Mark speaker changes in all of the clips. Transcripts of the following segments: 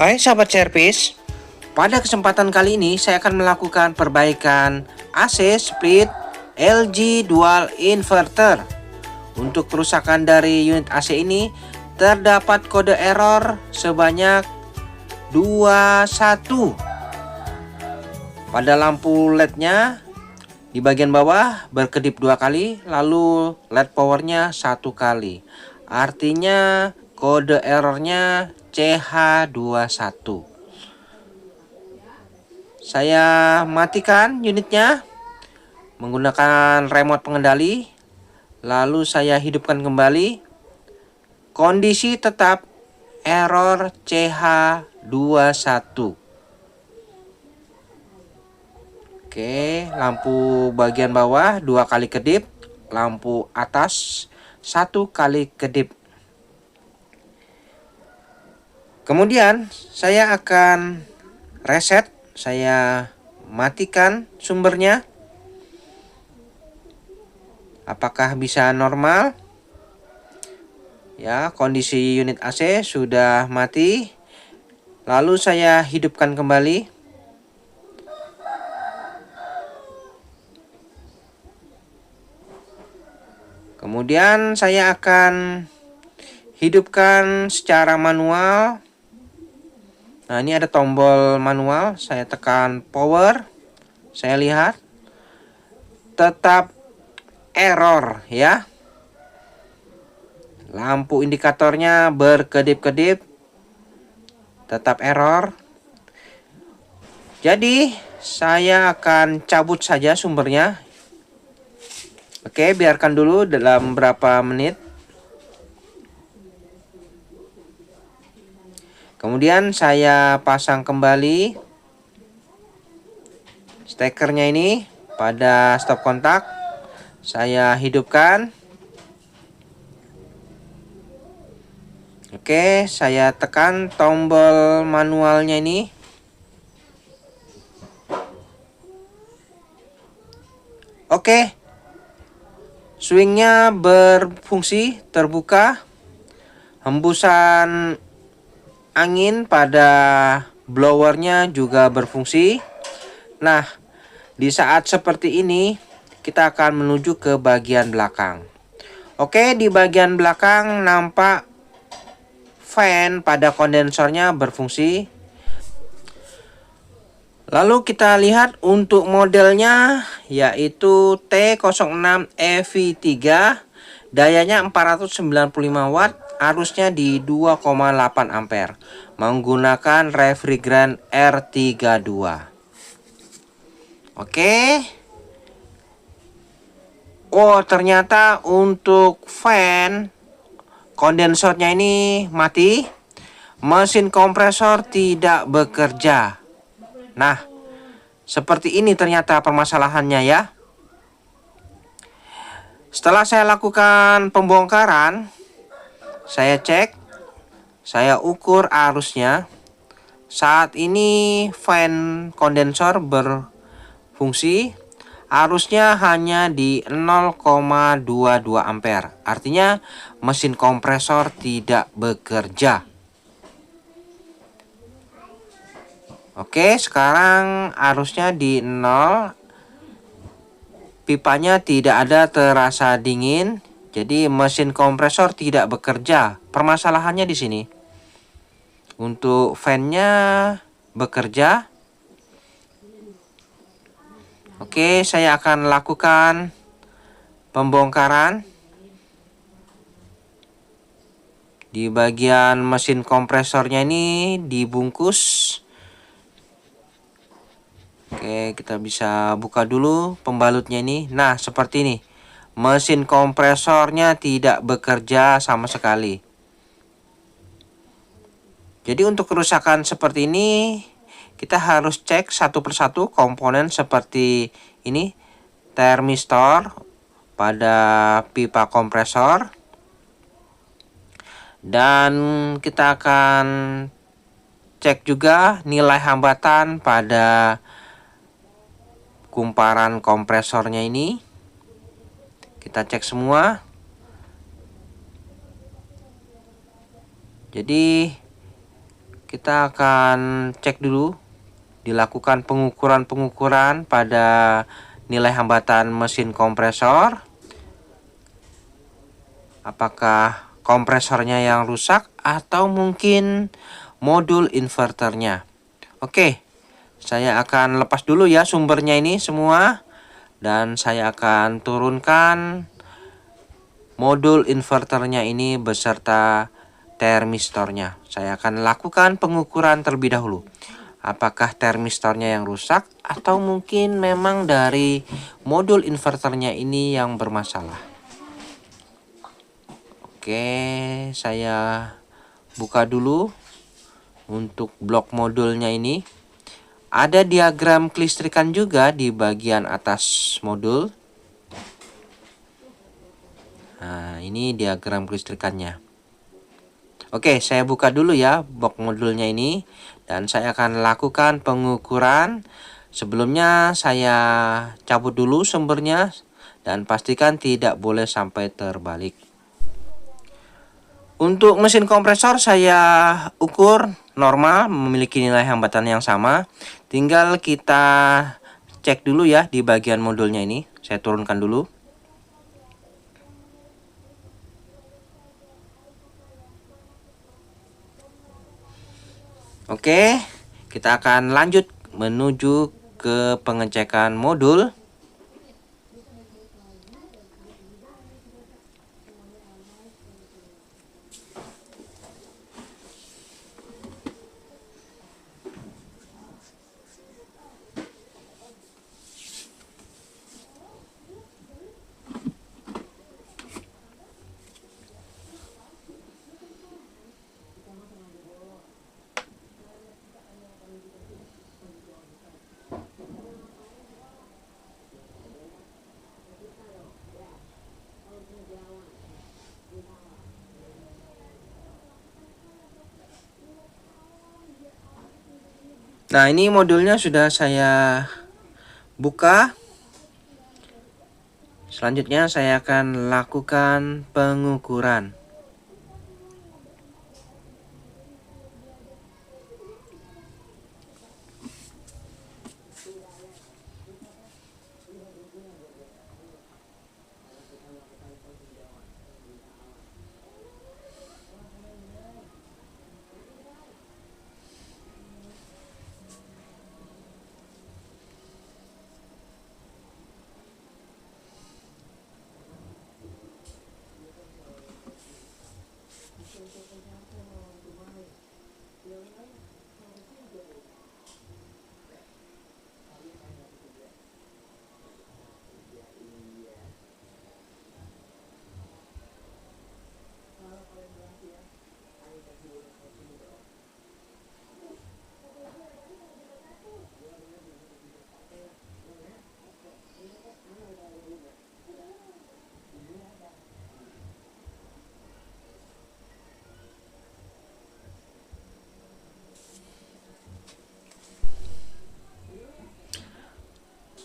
Speaker 1: Hai sahabat servis, pada kesempatan kali ini saya akan melakukan perbaikan AC split LG dual inverter. Untuk kerusakan dari unit AC ini terdapat kode error sebanyak 21. Pada lampu LED-nya di bagian bawah berkedip 2 kali, lalu LED powernya 1 kali. Artinya kode errornya CH21. Saya matikan unitnya menggunakan remote pengendali, lalu saya hidupkan kembali. Kondisi tetap error CH21. Oke, lampu bagian bawah 2 kali kedip, lampu atas 1 kali kedip. Kemudian saya akan reset, saya matikan sumbernya. Apakah bisa normal? Ya, kondisi unit AC sudah mati. Lalu saya hidupkan kembali. Kemudian saya akan hidupkan secara manual. Nah, ini ada tombol manual, saya tekan power. Saya lihat tetap error ya. Lampu indikatornya berkedip-kedip, tetap error. Jadi saya akan cabut saja sumbernya. Oke, biarkan dulu dalam beberapa menit. Kemudian saya pasang kembali stekernya ini pada stop kontak. Saya hidupkan. Oke, saya tekan tombol manualnya ini. Oke, swingnya berfungsi, terbuka. Hembusan angin pada blowernya juga berfungsi. Nah, di saat seperti ini kita akan menuju ke bagian belakang. Oke, di bagian belakang nampak fan pada kondensornya berfungsi. Lalu kita lihat untuk modelnya yaitu T06EV3, dayanya 495 watt, arusnya di 2,8 ampere, menggunakan refrigeran R32. Oke. Oh, ternyata untuk fan kondensornya ini mati. Mesin kompresor tidak bekerja. Nah, seperti ini ternyata permasalahannya ya. Setelah saya lakukan pembongkaran, saya cek, saya ukur arusnya. Saat ini fan kondensor berfungsi. Arusnya hanya di 0,22 ampere. Artinya mesin kompresor tidak bekerja. Oke, sekarang arusnya di 0. Pipanya tidak ada terasa dingin. Jadi mesin kompresor tidak bekerja. Permasalahannya di sini. Untuk fan-nya bekerja. Oke, saya akan lakukan pembongkaran di bagian mesin kompresornya ini dibungkus. Oke, kita bisa buka dulu pembalutnya ini. Nah, seperti ini. Mesin kompresornya tidak bekerja sama sekali. Jadi untuk kerusakan seperti ini, kita harus cek satu persatu komponen seperti ini. Termistor pada pipa kompresor. Dan kita akan cek juga nilai hambatan pada kumparan kompresornya ini. Kita cek semua. Jadi kita akan cek dulu, dilakukan pengukuran-pengukuran pada nilai hambatan mesin kompresor. Apakah kompresornya yang rusak atau mungkin modul inverternya. Oke, saya akan lepas dulu ya sumbernya ini semua, dan saya akan turunkan modul inverternya ini beserta termistornya. Saya akan lakukan pengukuran terlebih dahulu. Apakah termistornya yang rusak atau mungkin memang dari modul inverternya ini yang bermasalah. Oke, saya buka dulu untuk blok modulnya ini. Ada diagram kelistrikan juga di bagian atas modul. Nah, ini diagram kelistrikannya. Oke, saya buka dulu ya blok modulnya ini, dan saya akan lakukan pengukuran. Sebelumnya saya cabut dulu sumbernya dan pastikan tidak boleh sampai terbalik. Untuk mesin kompresor saya ukur normal, memiliki nilai hambatan yang sama. Tinggal kita cek dulu ya di bagian modulnya ini. Saya turunkan dulu. Oke, kita akan lanjut menuju ke pengecekan modul. Nah, ini modulnya sudah saya buka. Selanjutnya saya akan lakukan pengukuran.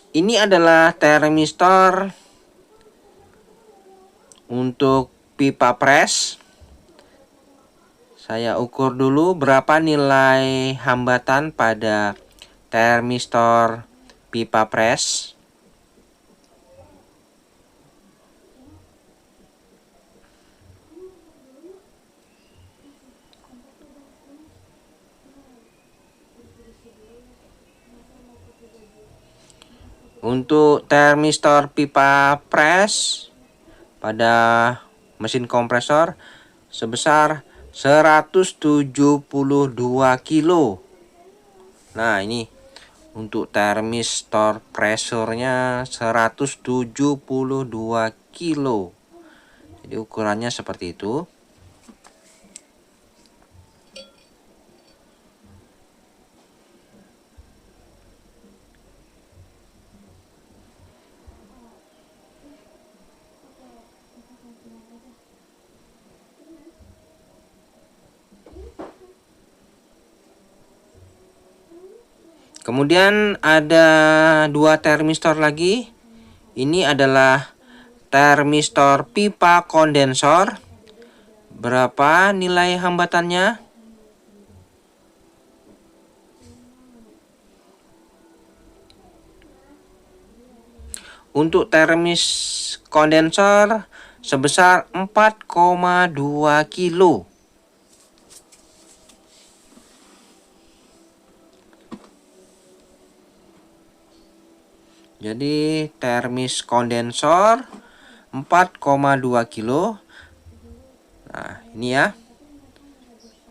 Speaker 1: Ini adalah termistor untuk pipa pres. Saya ukur dulu berapa nilai hambatan pada termistor pipa pres. Untuk termistor pipa pres pada mesin kompresor sebesar 172 kilo. Nah, ini untuk termistor presornya 172 kilo. Jadi ukurannya seperti itu. Kemudian ada dua termistor lagi. Ini adalah termistor pipa kondensor. Berapa nilai hambatannya? Untuk termis kondensor sebesar 4,2 kilo. Jadi termis kondensor 4,2 kilo. Nah, ini ya.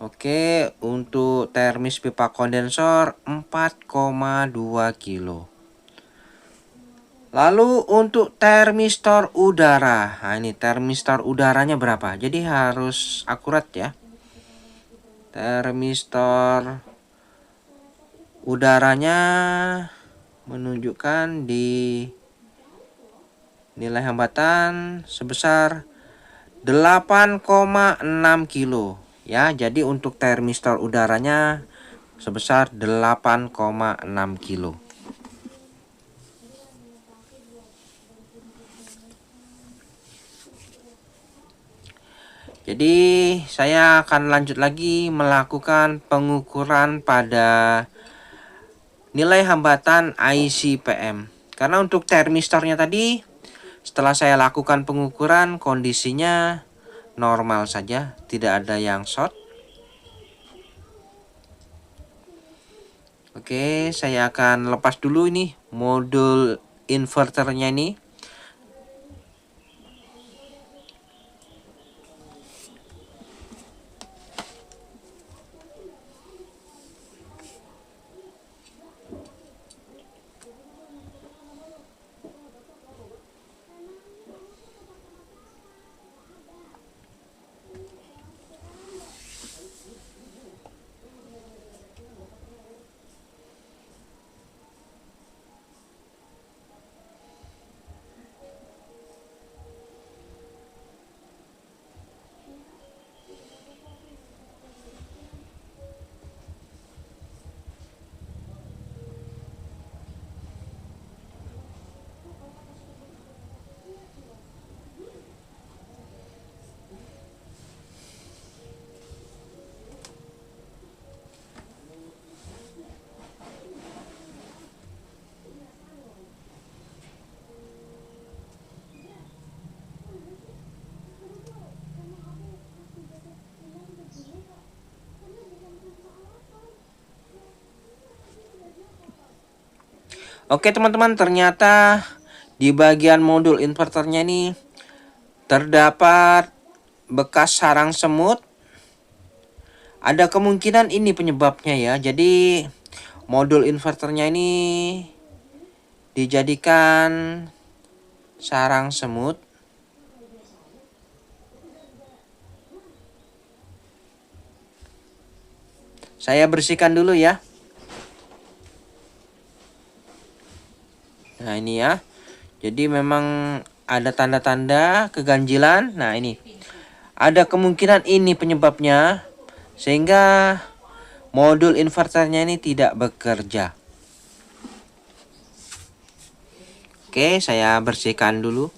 Speaker 1: Oke, untuk termis pipa kondensor 4,2 kilo. Lalu untuk termistor udara. Nah, ini termistor udaranya berapa? Jadi harus akurat ya. Termistor udaranya menunjukkan di nilai hambatan sebesar 8,6 kilo ya. Jadi untuk termistor udaranya sebesar 8,6 kilo. Jadi saya akan lanjut lagi melakukan pengukuran pada nilai hambatan ICPM. Karena untuk termistornya tadi setelah saya lakukan pengukuran kondisinya normal saja, tidak ada yang short. Oke, saya akan lepas dulu ini modul inverternya ini. Oke teman-teman, ternyata di bagian modul inverternya ini terdapat bekas sarang semut. Ada kemungkinan ini penyebabnya ya. Jadi modul inverternya ini dijadikan sarang semut. Saya bersihkan dulu ya. Nah ini ya. Jadi memang ada tanda-tanda keganjilan. Nah ini. Ada kemungkinan ini penyebabnya. Sehingga modul inverternya ini tidak bekerja. Oke, saya bersihkan dulu.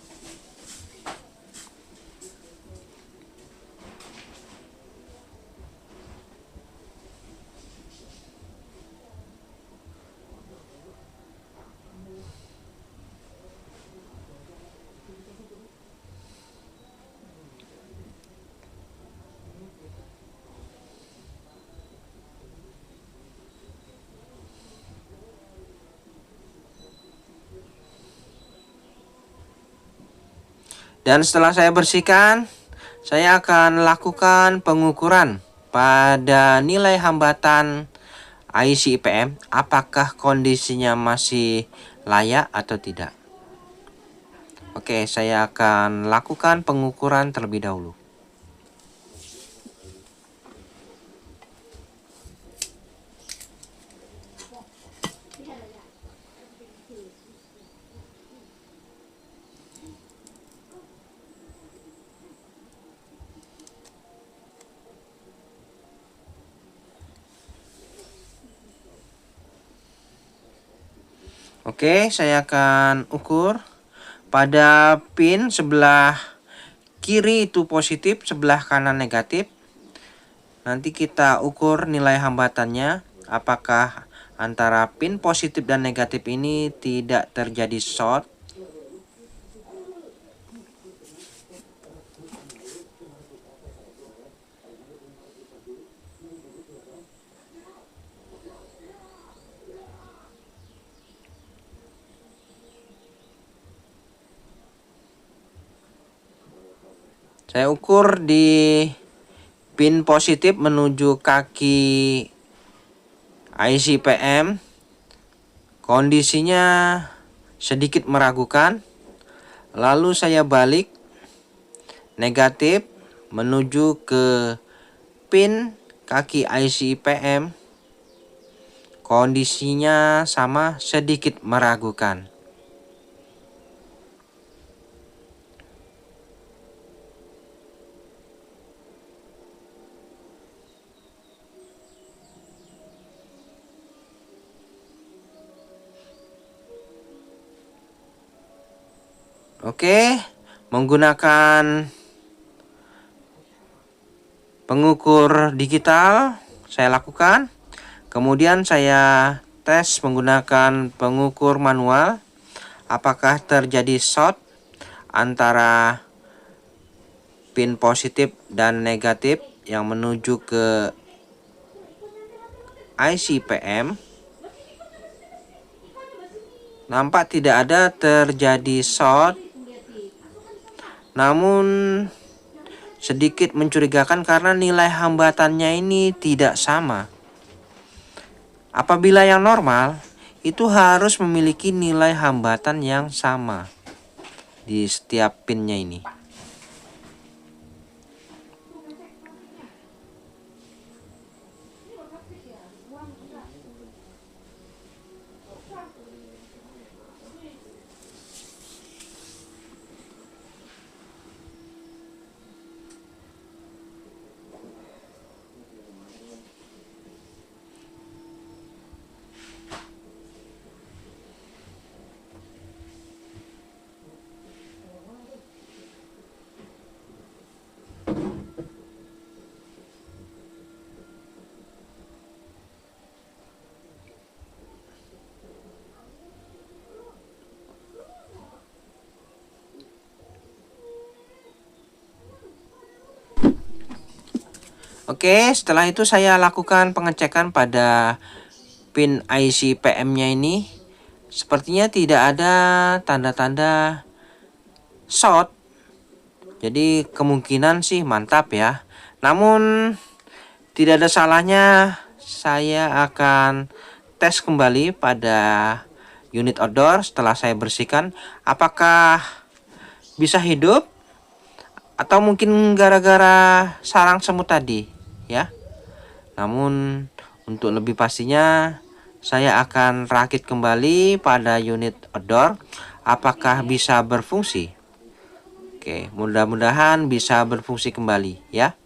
Speaker 1: Dan setelah saya bersihkan, saya akan lakukan pengukuran pada nilai hambatan ICPM, apakah kondisinya masih layak atau tidak. Oke, saya akan lakukan pengukuran terlebih dahulu. Oke, saya akan ukur pada pin sebelah kiri itu positif, sebelah kanan negatif. Nanti kita ukur nilai hambatannya, apakah antara pin positif dan negatif ini tidak terjadi short. Saya ukur di pin positif menuju kaki IC PM. Kondisinya sedikit meragukan. Lalu saya balik negatif menuju ke pin kaki IC PM. Kondisinya sama, sedikit meragukan. Oke, menggunakan pengukur digital saya lakukan. Kemudian saya tes menggunakan pengukur manual. Apakah terjadi short antara pin positif dan negatif yang menuju ke IC PM. Nampak tidak ada terjadi short, namun sedikit mencurigakan karena nilai hambatannya ini tidak sama. Apabila yang normal, itu harus memiliki nilai hambatan yang sama di setiap pinnya ini. Oke, setelah itu saya lakukan pengecekan pada pin IC PM-nya ini. Sepertinya tidak ada tanda-tanda short. Jadi kemungkinan sih mantap ya. Namun tidak ada salahnya saya akan tes kembali pada unit outdoor setelah saya bersihkan. Apakah bisa hidup atau mungkin gara-gara sarang semut tadi ya. Namun untuk lebih pastinya saya akan rakit kembali pada unit outdoor. Apakah bisa berfungsi? Oke, mudah-mudahan bisa berfungsi kembali ya.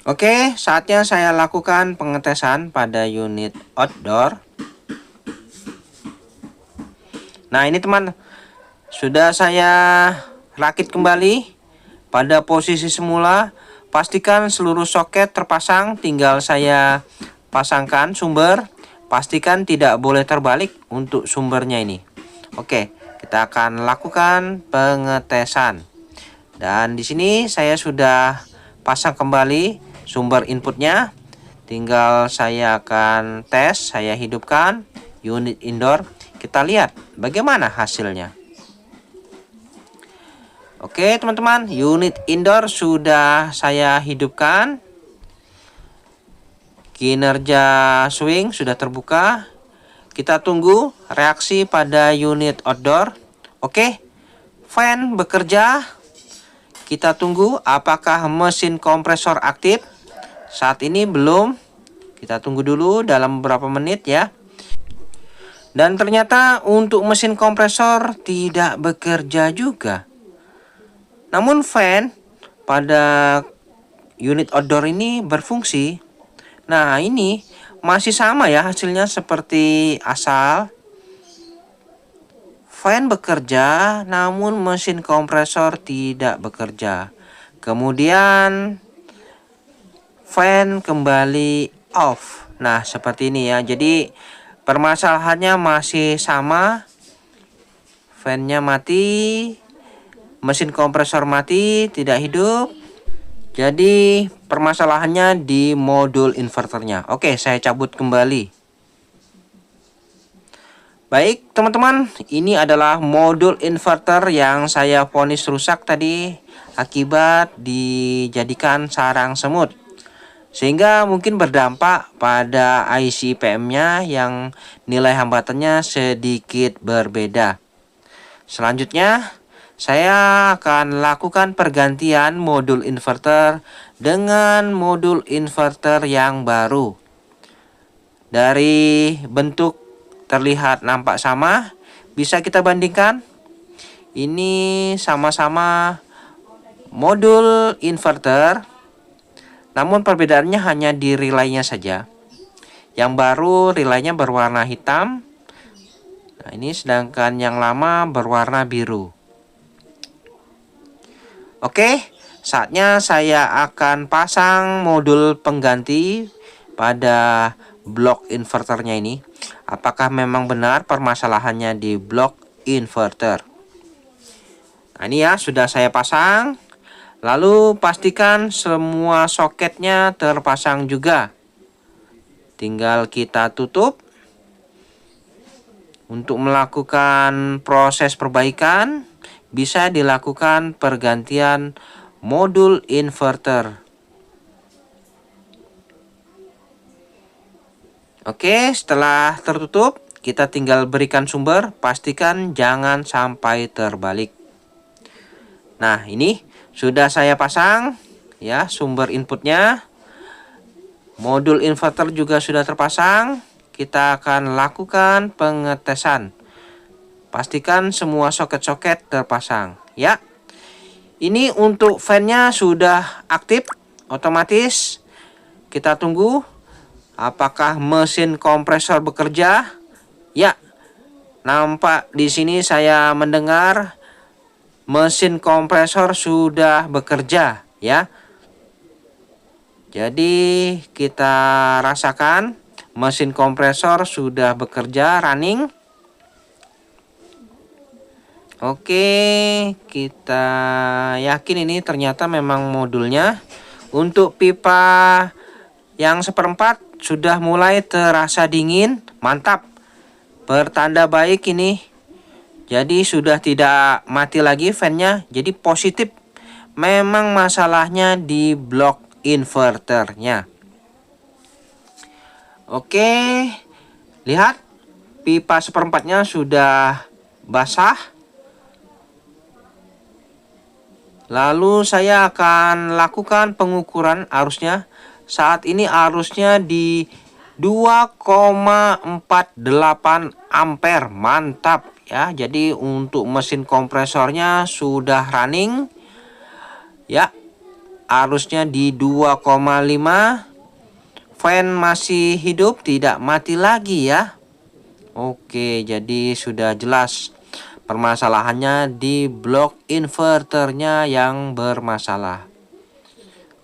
Speaker 1: Oke, saatnya saya lakukan pengetesan pada unit outdoor. Nah, ini teman, sudah saya rakit kembali pada posisi semula. Pastikan seluruh soket terpasang, tinggal saya pasangkan sumber. Pastikan tidak boleh terbalik untuk sumbernya ini. Oke, kita akan lakukan pengetesan. Dan di sini saya sudah pasang kembali sumber inputnya. Tinggal saya akan tes, saya hidupkan unit indoor. Kita lihat bagaimana hasilnya. Oke teman-teman, unit indoor sudah saya hidupkan. Kinerja swing sudah terbuka. Kita tunggu reaksi pada unit outdoor. Oke, fan bekerja. Kita tunggu apakah mesin kompresor aktif. Saat ini belum. Kita tunggu dulu dalam beberapa menit ya. Dan ternyata untuk mesin kompresor tidak bekerja juga. Namun fan pada unit outdoor ini berfungsi. Nah, ini masih sama ya hasilnya seperti asal. Fan bekerja, namun mesin kompresor tidak bekerja. Kemudian fan kembali off. Nah, seperti ini ya. Jadi permasalahannya masih sama. Fan-nya mati, mesin kompresor mati, tidak hidup. Jadi permasalahannya di modul inverternya. Oke, saya cabut kembali. Baik teman-teman, ini adalah modul inverter yang saya vonis rusak tadi akibat dijadikan sarang semut. Sehingga mungkin berdampak pada IC PM-nya yang nilai hambatannya sedikit berbeda. Selanjutnya, saya akan lakukan pergantian modul inverter dengan modul inverter yang baru. Dari bentuk terlihat nampak sama, bisa kita bandingkan. Ini sama-sama modul inverter, namun perbedaannya hanya di relaynya saja. Yang baru relaynya berwarna hitam. Nah, ini sedangkan yang lama berwarna biru. Oke, saatnya saya akan pasang modul pengganti pada blok inverternya ini. Apakah memang benar permasalahannya di blok inverter? Nah, ini ya sudah saya pasang. Lalu pastikan semua soketnya terpasang juga. Tinggal kita tutup. Untuk melakukan proses perbaikan, bisa dilakukan pergantian modul inverter. Oke, setelah tertutup, kita tinggal berikan sumber, pastikan jangan sampai terbalik. Nah, ini sudah saya pasang ya sumber inputnya. Modul inverter juga sudah terpasang. Kita akan lakukan pengetesan. Pastikan semua soket-soket terpasang ya. Ini untuk fan-nya sudah aktif otomatis. Kita tunggu apakah mesin kompresor bekerja. Ya. Nampak di sini saya mendengar mesin kompresor sudah bekerja ya. Jadi kita rasakan mesin kompresor sudah bekerja running. Oke, kita yakin ini ternyata memang modulnya. Untuk pipa yang seperempat sudah mulai terasa dingin. Mantap, pertanda baik ini. Jadi sudah tidak mati lagi fan-nya. Jadi positif. Memang masalahnya di blok inverternya. Oke, lihat pipa seperempatnya sudah basah. Lalu saya akan lakukan pengukuran arusnya. Saat ini arusnya di 2,48 ampere. Mantap ya. Jadi untuk mesin kompresornya sudah running. Ya, arusnya di 2,5. Fan masih hidup, tidak mati lagi ya. Oke, jadi sudah jelas permasalahannya di blok inverternya yang bermasalah.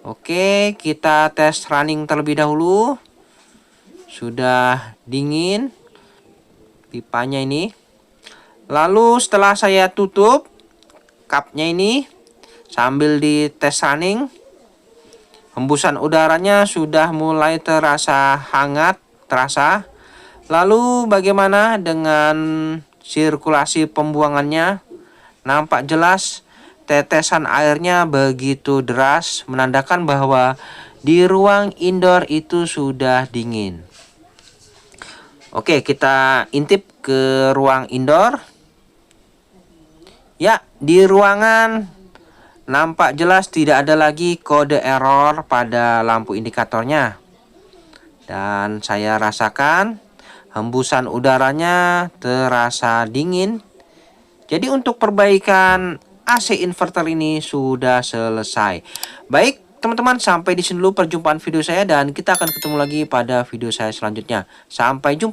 Speaker 1: Oke, kita tes running terlebih dahulu. Sudah dingin pipanya ini. Lalu setelah saya tutup cupnya ini sambil dites running, hembusan udaranya sudah mulai terasa hangat, terasa. Lalu bagaimana dengan sirkulasi pembuangannya? Nampak jelas tetesan airnya begitu deras, menandakan bahwa di ruang indoor itu sudah dingin. Oke, kita intip ke ruang indoor. Ya, di ruangan Nampak jelas tidak ada lagi kode error pada lampu indikatornya. Dan saya rasakan hembusan udaranya terasa dingin. Jadi untuk perbaikan AC inverter ini sudah selesai. Baik teman-teman, sampai di sini dulu perjumpaan video saya dan kita akan ketemu lagi pada video saya selanjutnya. Sampai jumpa.